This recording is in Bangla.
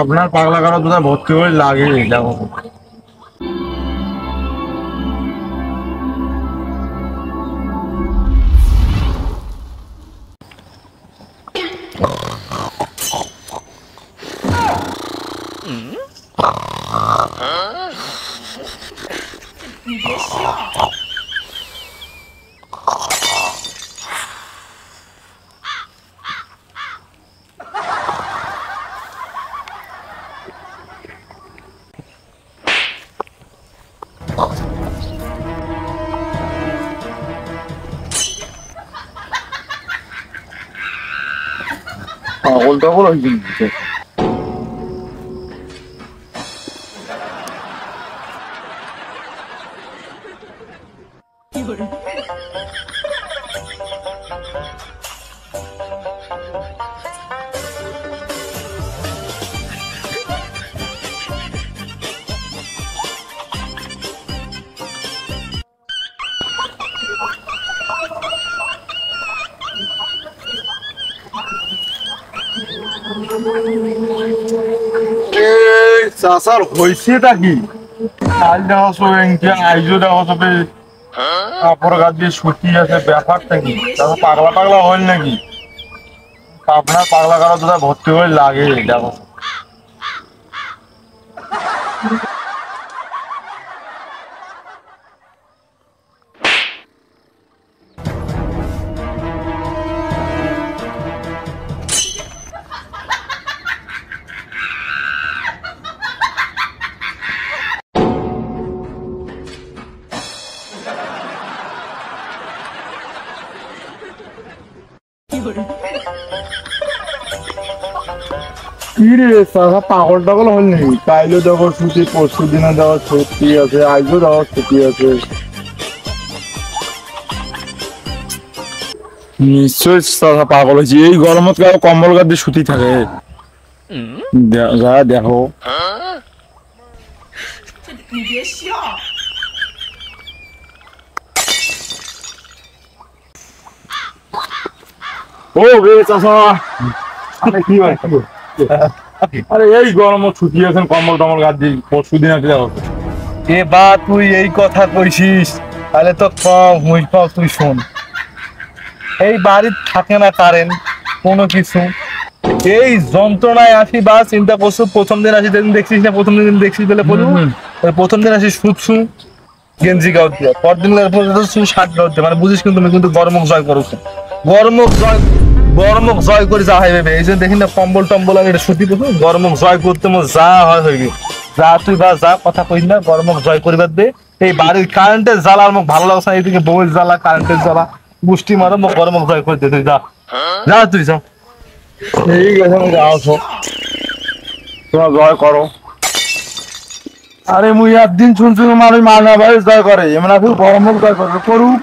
আপনার পাগলা কারো তো ভর্তি করে লাগে দেখো। পাগল টাগল হয়েছে। চাষার হয়েছেটা কি? কাল দেওয়া সবে আইজো দেওয়া সবে কাপড় গাছ দিয়ে সুতি আছে, ব্যাপারটা কি? তারপর পাগলা পাগলা হল নাকি? আপনার পাগলা কারো তো ভর্তি করে লাগে দেখো। কি রে চাষা পাগল টাগল হল নাকি? কাইলে দেখো ছুটি, পরশু দিনে দেওয়ার ছুটি আছে, আইজও দেওয়ার ছুটি আছে। নিশ্চয় চাষা পাগল হয়েছে। এই গরমত কারো কম্বল গাছ দিয়ে সুতি থাকে। যা দেখো। ও রে চাষা, কি হয়? আরে এই গরমত ছুটি আছেন, কম্বল টম্বল গাছ দিয়ে পরশু দিন আছে দেখো। এ বা তুই এই কথা কইছিস, তাহলে তো কম মুই পাও। তুই শোন, এই বাড়ির থাকে না কারেন্ট কোনো কিছু, এই যন্ত্রণায় আসি বা চিন্তা করছো। প্রথম দিন আসি, যেদিন দেখছিস না, প্রথম দিন দেখছিস বলে বলবো, প্রথম দিন আসি শুচ্ছু গেঞ্জি গাও দিয়া, পরদিন শার্ট গাও দিয়া, মানে বুঝিস কিন্তু তুমি কিন্তু গরমক জয় করছো। গরমক জয় করে যা হয় ভেবে, এই জন্য দেখি না কম্বল টম্বল আমি এটা সুতি দেবো। গরমক জয় করতে মো যা হয় হইবে। যা তুই বা যা কথা কই না, গরমক জয় করিবার দে। এই বাড়ির কারেন্টের জ্বালা আমার ভালো লাগছে না, এইদিকে বউয়ের জ্বালা, কারেন্টের জ্বালা, গোষ্ঠী মারো মুখ গরমক জয় করে দে। তুই যা, যা তুই যা। ঠিক আছে, আমি আসো, তোমরা জয় করো। আরে মুই একদিন শুনছি মানুষ মানা ভাই জয় করে, এমন আছে গরম জয় করবে করুক।